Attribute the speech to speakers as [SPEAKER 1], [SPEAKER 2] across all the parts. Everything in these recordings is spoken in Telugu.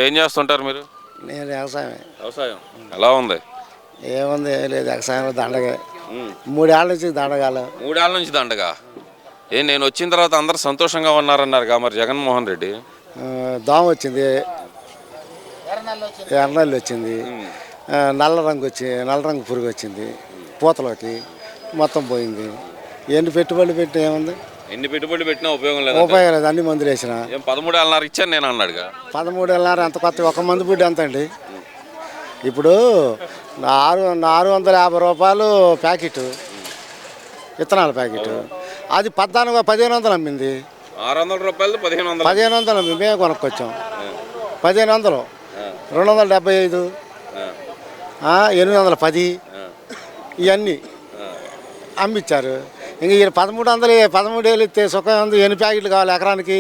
[SPEAKER 1] ఏం చేస్తుంటారు మీరు?
[SPEAKER 2] నేను వ్యవసాయమే.
[SPEAKER 1] వ్యవసాయం ఎలా ఉంది?
[SPEAKER 2] ఏముంది, ఏం లేదు, వ్యవసాయంలో దండగే. 3 ఏళ్ళ నుంచి దండగాలు.
[SPEAKER 1] 3 ఏళ్ళ నుంచి దండగా. నేను వచ్చిన తర్వాత అందరు సంతోషంగా ఉన్నారన్నారు మరి జగన్మోహన్ రెడ్డి.
[SPEAKER 2] దోమ వచ్చింది, ఎర్రనల్లి వచ్చింది, నల్ల రంగు పురుగు వచ్చింది, పూతలోకి మొత్తం పోయింది. ఎన్ని పెట్టుబడులు పెట్టి ఏముంది?
[SPEAKER 1] ఎన్ని పెట్టుబడులు పెట్టినా ఉపయోగం లేదు.
[SPEAKER 2] ఉపయోగం లేదు, అన్ని మందులు వేసిన.
[SPEAKER 1] 13.5 ఇచ్చాను నేను అన్నాడుగా.
[SPEAKER 2] 13.5 ఎంత కొత్త ఒక మందు బుడ్డి ఎంత అండి? ఇప్పుడు 650 రూపాయలు ప్యాకెట్, విత్తనాల ప్యాకెట్. అది 1500 అమ్మింది.
[SPEAKER 1] 600 రూపాయలు
[SPEAKER 2] 1500 అమ్మి మేము కొనుక్కొచ్చాం. 1500, 275, 810 ఇవన్నీ అమ్మిచ్చారు. ఇంక ఈయన 1300 ఏళ్ళు ఇస్తే సుఖం ఉంది. ఎన్ని ప్యాకెట్లు కావాలి ఎకరానికి?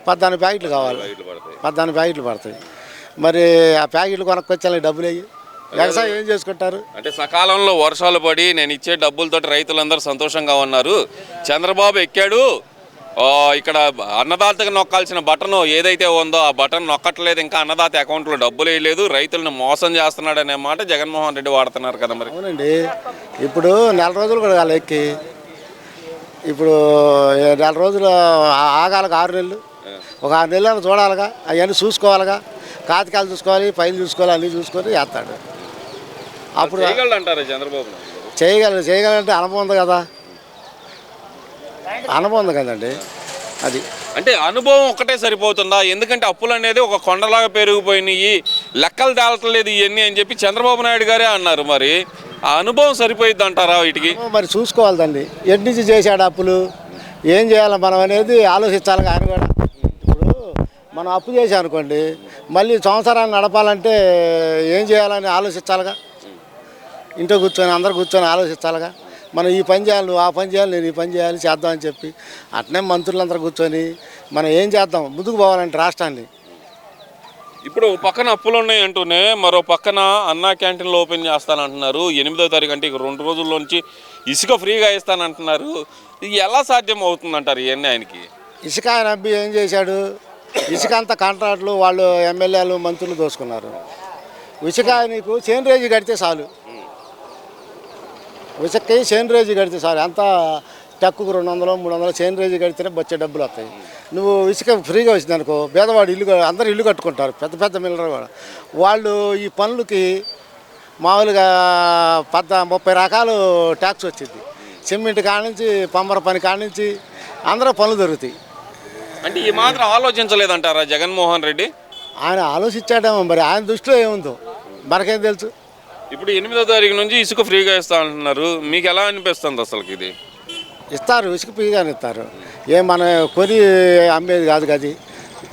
[SPEAKER 2] 14 ప్యాకెట్లు కావాలి. 14 ప్యాకెట్లు పడతాయి. మరి ఆ ప్యాకెట్లు కొనుక్కొచ్చాలి, డబ్బులు అయ్యి వ్యవసాయం ఏం చేసుకుంటారు?
[SPEAKER 1] అంటే సకాలంలో వర్షాలు పడి నేను ఇచ్చే డబ్బులతో రైతులందరూ సంతోషంగా ఉన్నారు. చంద్రబాబు ఎక్కాడు, ఇక్కడ అన్నదాతకు నొక్కాల్సిన బటన్ ఏదైతే ఉందో ఆ బటన్ నొక్కట్లేదు, ఇంకా అన్నదాత అకౌంట్లో డబ్బులు వేయలేదు, రైతులను మోసం చేస్తున్నాడు అనే మాట జగన్మోహన్ రెడ్డి వాడుతున్నారు కదా మరి.
[SPEAKER 2] అవునండి, ఇప్పుడు నెల రోజులు కూడా కాదు ఎక్కి. ఇప్పుడు నెల రోజులు ఆగాలిగా, 6 నెలలు. ఒక 6 నెలలు చూడాలిగా, అవన్నీ చూసుకోవాలిగా, కాతికాలు చూసుకోవాలి, పైలు చూసుకోవాలి, అన్నీ చూసుకొని వేస్తాడు. అప్పుడు
[SPEAKER 1] అంటారు చంద్రబాబు
[SPEAKER 2] చేయగలంటే అనుభవం ఉంది కదా, అనుభవం ఉంది కదండి. అది
[SPEAKER 1] అంటే అనుభవం ఒక్కటే సరిపోతుందా? ఎందుకంటే అప్పులు అనేది ఒక కొండలాగా పెరిగిపోయినాయి, లెక్కలు తేలట్లేదు ఇవన్నీ అని చెప్పి చంద్రబాబు నాయుడు గారే అన్నారు. మరి ఆ అనుభవం సరిపోయిద్ది అంటారా వీటికి?
[SPEAKER 2] మరి చూసుకోవాలి దాన్ని, ఎటు నుంచి చేశాడు అప్పులు, ఏం చేయాలి మనం అనేది ఆలోచించాలి. ఆయన కూడా ఇప్పుడు మనం అప్పు చేసాం అనుకోండి, మళ్ళీ సంవత్సరాన్ని నడపాలంటే ఏం చేయాలని ఆలోచించాలిగా. ఇంట్లో కూర్చొని అందరు కూర్చొని ఆలోచించాలిగా. మనం ఈ పని చేయాలి, నువ్వు ఆ పని చేయాలి, నేను ఈ పని చేయాలి, చేద్దామని చెప్పి అట్నే మంత్రులందరూ కూర్చొని మనం ఏం చేద్దాం, ముందుకు పోవాలంటే రాష్ట్రాన్ని.
[SPEAKER 1] ఇప్పుడు పక్కన అప్పులు ఉన్నాయి అంటూనే మరో పక్కన అన్నా క్యాంటీన్లు ఓపెన్ చేస్తానంటున్నారు. 8వ తారీఖు అంటే 2 రోజుల్లోంచి ఇసుక ఫ్రీగా ఇస్తానంటున్నారు. ఇది ఎలా సాధ్యం అవుతుందంటారు ఇవన్నీ ఆయనకి?
[SPEAKER 2] ఇసుక ఆయన అబ్బి ఏం చేశాడు? ఇసుక అంతా కాంట్రాక్టులు వాళ్ళు ఎమ్మెల్యేలు మంత్రులు దోసుకున్నారు. ఇసుక నీకు సేనరేజీ కడితే చాలు, ఇసుకకి సేనరేజీ కడితే చాలు. అంతా టక్కుకు 200, 300 సేనరేజీ కడితేనే వచ్చే డబ్బులు వస్తాయి. నువ్వు ఇసుక ఫ్రీగా వచ్చింది అనుకో, పేదవాడు అందరూ ఇల్లు కట్టుకుంటారు, పెద్ద పెద్ద మిల్లర్ వాళ్ళు. ఈ పనులకి మామూలుగా 30 రకాలు ట్యాక్స్ వచ్చింది. సిమెంట్ కానించి, పంబర పని కానించి అందరూ పనులు దొరుకుతాయి.
[SPEAKER 1] అంటే ఈ మాత్రం ఆలోచించలేదంటారా జగన్మోహన్ రెడ్డి?
[SPEAKER 2] ఆయన ఆలోచించాడేమో, మరి ఆయన దృష్టిలో ఏముందో మనకేం తెలుసు.
[SPEAKER 1] ఇప్పుడు 8వ తారీఖు నుంచి ఇసుక ఫ్రీగా ఇస్తా అంటున్నారు. మీకు ఎలా అనిపిస్తుంది అసలు? ఇది
[SPEAKER 2] ఇస్తారు, ఇసుక ఫ్రీగానే ఇస్తారు. మన కొని అమ్మేది కాదు కదా.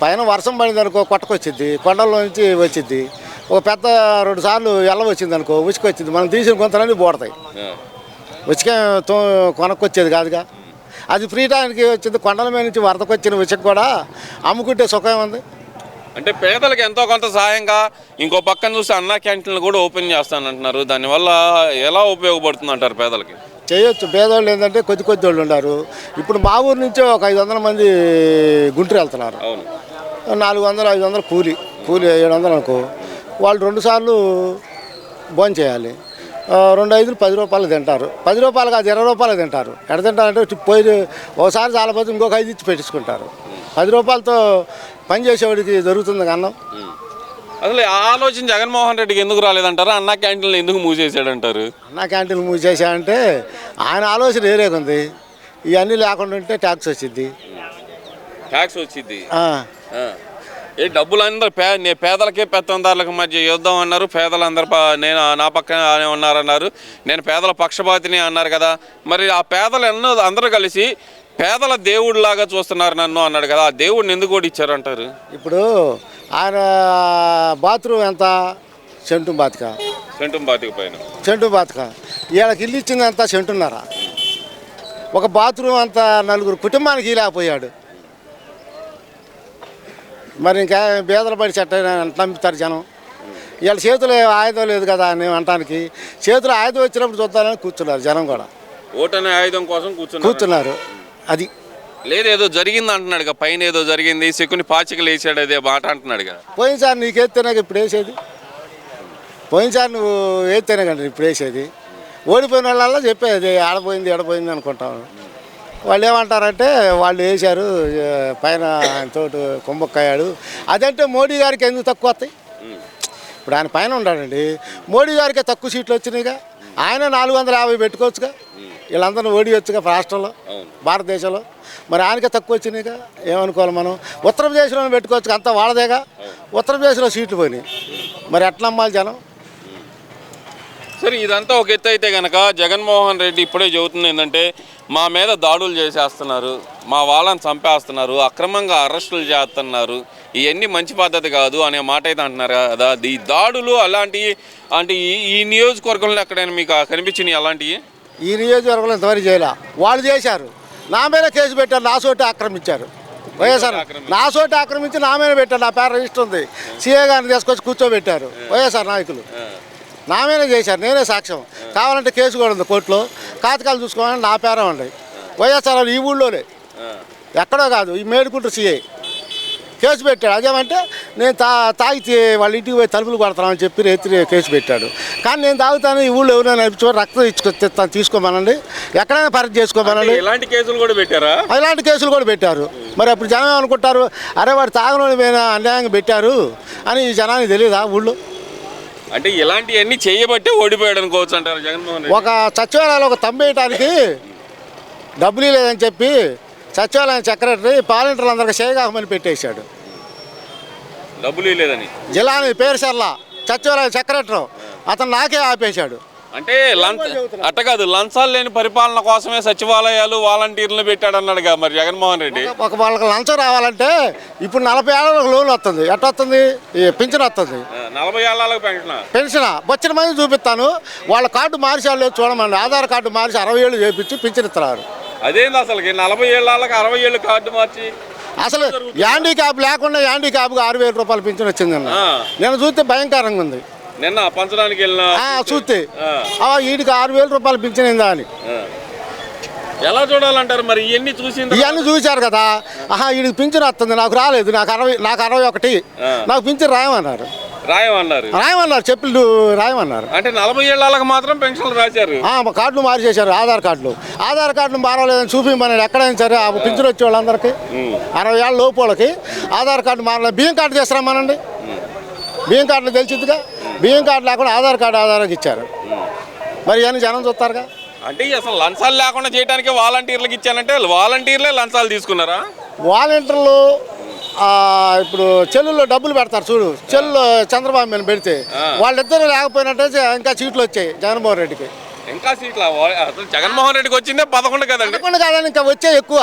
[SPEAKER 2] పైన వర్షం పడింది అనుకో, కొట్టకొచ్చిద్ది, కొండల్లో నుంచి వచ్చిద్ది. ఒక పెద్ద 2 సార్లు ఎల్ల వచ్చింది అనుకో, ఉసుక వచ్చింది, మనం తీసిన కొంతలన్నీ పోడతాయి. ఉసుక కొనక్కొచ్చేది కాదుగా, అది ఫ్రీ టైంకి వచ్చింది. కొండల మీద నుంచి వరదకు వచ్చిన ఉసుక కూడా అమ్ముకుంటే సుఖం ఉంది.
[SPEAKER 1] అంటే పేదలకు ఎంతో కొంత సహాయంగా ఇంకో పక్కన చూస్తే అన్నా క్యాంటీన్లు కూడా ఓపెన్ చేస్తానంటున్నారు. దానివల్ల ఎలా ఉపయోగపడుతుంది అంటారు పేదలకి?
[SPEAKER 2] చేయొచ్చు. పేదవాళ్ళు ఏంటంటే కొద్ది వాళ్ళు ఉన్నారు. ఇప్పుడు మా ఊరు నుంచే ఒక 500 మంది గుంటూరు వెళ్తున్నారు. 400, 500 కూలి 700 అనుకో. వాళ్ళు 2 సార్లు భోజనం చేయాలి. 2 5 10 రూపాయలు తింటారు. 10 రూపాయలు కాదు, 20 రూపాయలు తింటారు. ఎక్కడ తింటారంటే పోయి ఒకసారి చాలా పోతే ఇంకొక 5 ఇచ్చి పెట్టించుకుంటారు. 10 రూపాయలతో పని చేసేవాడికి దొరుకుతుంది అన్నం.
[SPEAKER 1] అసలు ఆలోచన జగన్మోహన్ రెడ్డికి ఎందుకు రాలేదంటారు? అన్నా క్యాంటీన్లు ఎందుకు మూసేసాడంటారు?
[SPEAKER 2] అన్నా క్యాంటీన్లు మూసేసాడంటే ఆయన ఆలోచన వేరేకుంది. ఇవన్నీ లేకుండా ఉంటే ట్యాక్స్ వచ్చింది.
[SPEAKER 1] డబ్బులు అందరూ పేదలకే పెత్తందారులకు మధ్య యుద్ధం అన్నారు. పేదలందరూ నేను నా పక్కనే ఉన్నారన్నారు. నేను పేదల పక్షపాతిని అన్నారు కదా. మరి ఆ పేదలు అందరూ కలిసి పేదల దేవుడిలాగా చూస్తున్నారు నన్ను అన్నాడు కదా. ఆ దేవుడిని ఎందుకు కూడా ఇచ్చారంటారు?
[SPEAKER 2] ఇప్పుడు ఆయన బాత్రూమ్ ఎంత? సెంటు బాతిక
[SPEAKER 1] పైన
[SPEAKER 2] సెంటు బాతిక. వీళ్ళకి ఇల్లు ఇచ్చింది అంతా సెంటున్నారా? ఒక బాత్రూమ్ అంతా 4 కుటుంబానికి లేకపోయాడు. మరి ఇంకా బేదలు పడి చెట్ట నమ్ముతారు జనం. వీళ్ళ చేతులు ఆయుధం లేదు కదా అని అనటానికి. చేతులు ఆయుధం వచ్చినప్పుడు చూద్దామని కూర్చున్నారు జనం కూడా.
[SPEAKER 1] ఓటనే ఆయుధం కోసం కూర్చున్నారు.
[SPEAKER 2] అది
[SPEAKER 1] లేదు ఏదో జరిగింది అంటున్నాడు, పైన ఏదో జరిగింది, శకుని పాచికలు వేసాడు అదే మాట అంటున్నాడు.
[SPEAKER 2] పోయినసారి నీకు వేస్తేనే ఇప్పుడు వేసేది, పోయినసారి నువ్వు వేస్తేనే కదా ఇప్పుడు వేసేది. ఓడిపోయిన వాళ్ళల్లో చెప్పేది ఆడపోయింది ఎడపోయింది అనుకుంటాను. వాళ్ళు ఏమంటారంటే వాళ్ళు వేశారు పైన తోటి కుంభక్కయ్యాడు. అదంటే మోడీ గారికి ఎందుకు తక్కువ వస్తాయి? ఇప్పుడు ఆయన పైన ఉన్నాడండి, మోడీ గారికి తక్కువ సీట్లు వచ్చినాయిగా. ఆయన 450 పెట్టుకోవచ్చుగా, వీళ్ళందరూ ఓడియొచ్చుగా రాష్ట్రంలో భారతదేశంలో. మరి ఆయనకే తక్కువ వచ్చినాయిగా, ఏమనుకోవాలి మనం? ఉత్తరప్రదేశ్లో పెట్టుకోవచ్చు, అంతా వాళ్ళదేగా. ఉత్తరప్రదేశ్లో సీట్లు పోయినాయి, మరి ఎట్లా నమ్మాలి జనం?
[SPEAKER 1] సరే ఇదంతా ఒక ఎత్తు అయితే కనుక జగన్మోహన్ రెడ్డి ఇప్పుడే చెబుతుంది ఏంటంటే మా మీద దాడులు చేసేస్తున్నారు, మా వాళ్ళని చంపేస్తున్నారు, అక్రమంగా అరెస్టులు చేస్తున్నారు, ఇవన్నీ మంచి పద్ధతి కాదు అనే మాట అయితే అంటున్నారు కదా. ఈ దాడులు అలాంటివి అంటే ఈ నియోజకవర్గంలో ఎక్కడైనా మీకు కనిపించినాయి అలాంటివి?
[SPEAKER 2] ఈ నియోజకవర్గంలో ఇంతవరకు చేయలే. వాళ్ళు చేశారు, నా మీద కేసు పెట్టారు, నా చోట ఆక్రమించారు. వైఎస్ఆర్ నా చోట ఆక్రమించి నా మీద పెట్టారు, నా పేరు రిజిస్టర్ ఉంది. సీఏ గారిని తీసుకొచ్చి కూర్చోబెట్టారు వైఎస్ఆర్ నాయకులు, నా మీద చేశారు, నేనే సాక్ష్యం. కావాలంటే కేసు కూడా ఉంది కోర్టులో, కాతకాలు చూసుకోవాలని నా పేరే ఉన్నాయి. వైఎస్ఆర్ ఈ ఊళ్ళోనే, ఎక్కడో కాదు, ఈ మేడుకుంటూ సీఐ కేసు పెట్టాడు. అదేమంటే నేను తాగి వాళ్ళ ఇంటికి పోయి తలుపులు కొడతానని చెప్పి రైతు కేసు పెట్టాడు. కానీ నేను తాగుతాను, ఈ ఊళ్ళో ఎవరైనా నడిపించో రక్తం ఇచ్చుకొస్తాను తీసుకోమనండి, ఎక్కడైనా పరీక్ష చేసుకోమనండి.
[SPEAKER 1] ఇలాంటి కేసులు కూడా పెట్టారా?
[SPEAKER 2] ఇలాంటి కేసులు కూడా పెట్టారు. మరి అప్పుడు జనం ఏమనుకుంటారు, అరే వాడు తాగనోడి మీద అన్యాయంగా పెట్టారు అని ఈ జనానికి తెలియదా ఊళ్ళో?
[SPEAKER 1] అంటే ఇలాంటివన్నీ చేయబట్టే ఓడిపోయాడు అనుకోవచ్చు అంటారు జగన్మోహన్ రెడ్డి.
[SPEAKER 2] ఒక సచివాలయాలు ఒక తంబేయటానికి డబ్బులు లేదని చెప్పి సచివాలయం సెక్రటరీ వాలంటీర్లు అందరికీ చేయగామని పెట్టేశాడు.
[SPEAKER 1] డబ్బులు లేదని
[SPEAKER 2] జిల్లాని పేరుసర్లా సచివాలయం సెక్రటరీ అతను నాకే ఆపేశాడు.
[SPEAKER 1] అంటే అట్ట కాదు, లంచాలు లేని పరిపాలన కోసమే సచివాలయాలు వాలంటీర్లు పెట్టాడన్నాడుగా మరి జగన్మోహన్ రెడ్డి.
[SPEAKER 2] ఒక వాళ్ళకి లంచం రావాలంటే ఇప్పుడు 40 ఏళ్ళకి లోన్ వస్తుంది, ఎట్ట వస్తుంది? పింఛన్ వస్తుంది.
[SPEAKER 1] 40 ఏళ్ళకి
[SPEAKER 2] పెన్షన్ వచ్చిన మంది చూపిస్తాను, వాళ్ళ కార్డు మార్చాలి లేదు చూడమండి. ఆధార్ కార్డు మార్చి 60 ఏళ్ళు చేపించి పింఛన్ ఇస్తున్నారు.
[SPEAKER 1] అదేంది అసలు 40 ఏళ్ళకి 60 ఏళ్ళు కార్డు మార్చి?
[SPEAKER 2] అసలు హ్యాండిక్యాప్ లేకుండా హ్యాండిక్యాప్కి 6,000 రూపాయలు పింఛన్ వచ్చిందన్న. నేను చూస్తే భయంకరంగా ఉంది.
[SPEAKER 1] నిన్న పంచడానికి వెళ్ళిన
[SPEAKER 2] చూస్తే వీడికి 6,000 రూపాయలు పింఛనిందా అని
[SPEAKER 1] ఎలా చూడాలంటారు మరి? ఇవన్నీ
[SPEAKER 2] చూశారు కదా. వీడికి పింఛన్ వస్తుంది, నాకు రాలేదు, నాకు 61, నాకు పింఛన్ రాయమన్నారు. చెప్పులు రాయమన్నారు.
[SPEAKER 1] అంటే 40 ఏళ్ళకి మాత్రం పెన్షన్లు రాశారు.
[SPEAKER 2] కార్డులు మార్చేశారు, ఆధార్ కార్డులు మారలేదని చూపించమని ఎక్కడైనా సరే ఆ పింఛన్ వచ్చే వాళ్ళందరికీ 60 ఏళ్ళ లోపు వాళ్ళకి ఆధార్ కార్డు మారలేదు. బియ్యం కార్డు చేస్తారమ్మానండి, బియ్యం కార్డులు తెలిసిద్దిగా. బియ్యం కార్డు లేకుండా ఆధార్కి ఇచ్చారు. మరి ఇవన్నీ జనం చూస్తారుగా.
[SPEAKER 1] అంటే అసలు లంచాలు లేకుండా చేయడానికి వాలంటీర్లకు ఇచ్చానంటే వాలంటీర్లే లంచాలు తీసుకున్నారా?
[SPEAKER 2] వాలంటీర్లు ఇప్పుడు చెల్లుల్లో డబ్బులు పెడతారు చూడు, చెల్లు చంద్రబాబు మీద పెడితే వాళ్ళిద్దరూ లేకపోయినట్టే ఇంకా సీట్లు వచ్చాయి జగన్మోహన్ రెడ్డికి.
[SPEAKER 1] ఇంకా సీట్లు అసలు జగన్మోహన్ రెడ్డికి వచ్చిందే 11 కదండి.
[SPEAKER 2] 11 కాదని ఇంకా వచ్చే ఎక్కువ.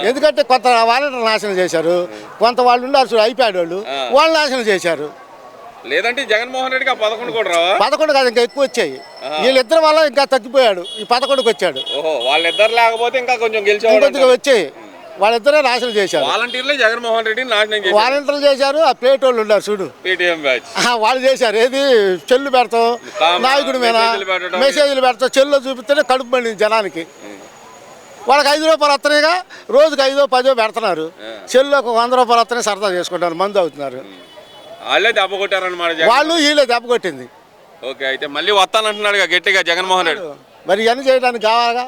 [SPEAKER 2] ఎందుకంటే కొంత వాలంటీర్ నాశనం చేశారు, కొంత వాళ్ళు ఉన్నారు చూడు ఐప్యాడ్ వాళ్ళు నాశనం చేశారు.
[SPEAKER 1] లేదంటే జగన్మోహన్ రెడ్డికి 11 కూడా రావా?
[SPEAKER 2] 11 కాదు, ఇంకా ఎక్కువ వచ్చాయి. వీళ్ళిద్దరి వల్ల ఇంకా తగ్గిపోయాడు, ఈ 11కి వచ్చాడు.
[SPEAKER 1] వాళ్ళిద్దరు లేకపోతే ఇంకా కొంచెం గెలిచేవాడు.
[SPEAKER 2] వచ్చాయి, వాళ్ళిద్దరే నాశనం చేశారు.
[SPEAKER 1] వాలంటీర్లే జగన్మోహన్ రెడ్డి నాశనం చేశారు.
[SPEAKER 2] వాలంటీర్లు చేశారు. ఆ ప్లేట్ వాళ్ళు ఉన్నారు చూడు,
[SPEAKER 1] పేటీఎం బ్యాచ్,
[SPEAKER 2] వాళ్ళు చేశారు. ఏది చెల్లు పెడతాం నాయకుడి మీద మెసేజ్లు పెడతాం, చెల్లు చూపిస్తేనే కడుపు పండింది జనానికి. వాళ్ళకి 5 రూపాయలు వస్తున్నాయిగా, రోజుకి 5, 10 పెడుతున్నారు. చెల్లు ఒక 100 రూపాయలు వస్తున్నాయి, సరదా చేసుకుంటారు, మందు అవుతున్నారు.
[SPEAKER 1] వాళ్ళే దెబ్బ కొట్టారన్నమాట.
[SPEAKER 2] వాళ్ళు వీళ్ళే దెబ్బ కొట్టింది.
[SPEAKER 1] ఓకే, అయితే మళ్ళీ వస్తానంటున్నాడు గట్టిగా జగన్మోహన్ రెడ్డి.
[SPEAKER 2] మరి ఇవన్నీ చేయడానికి కావాలిగా.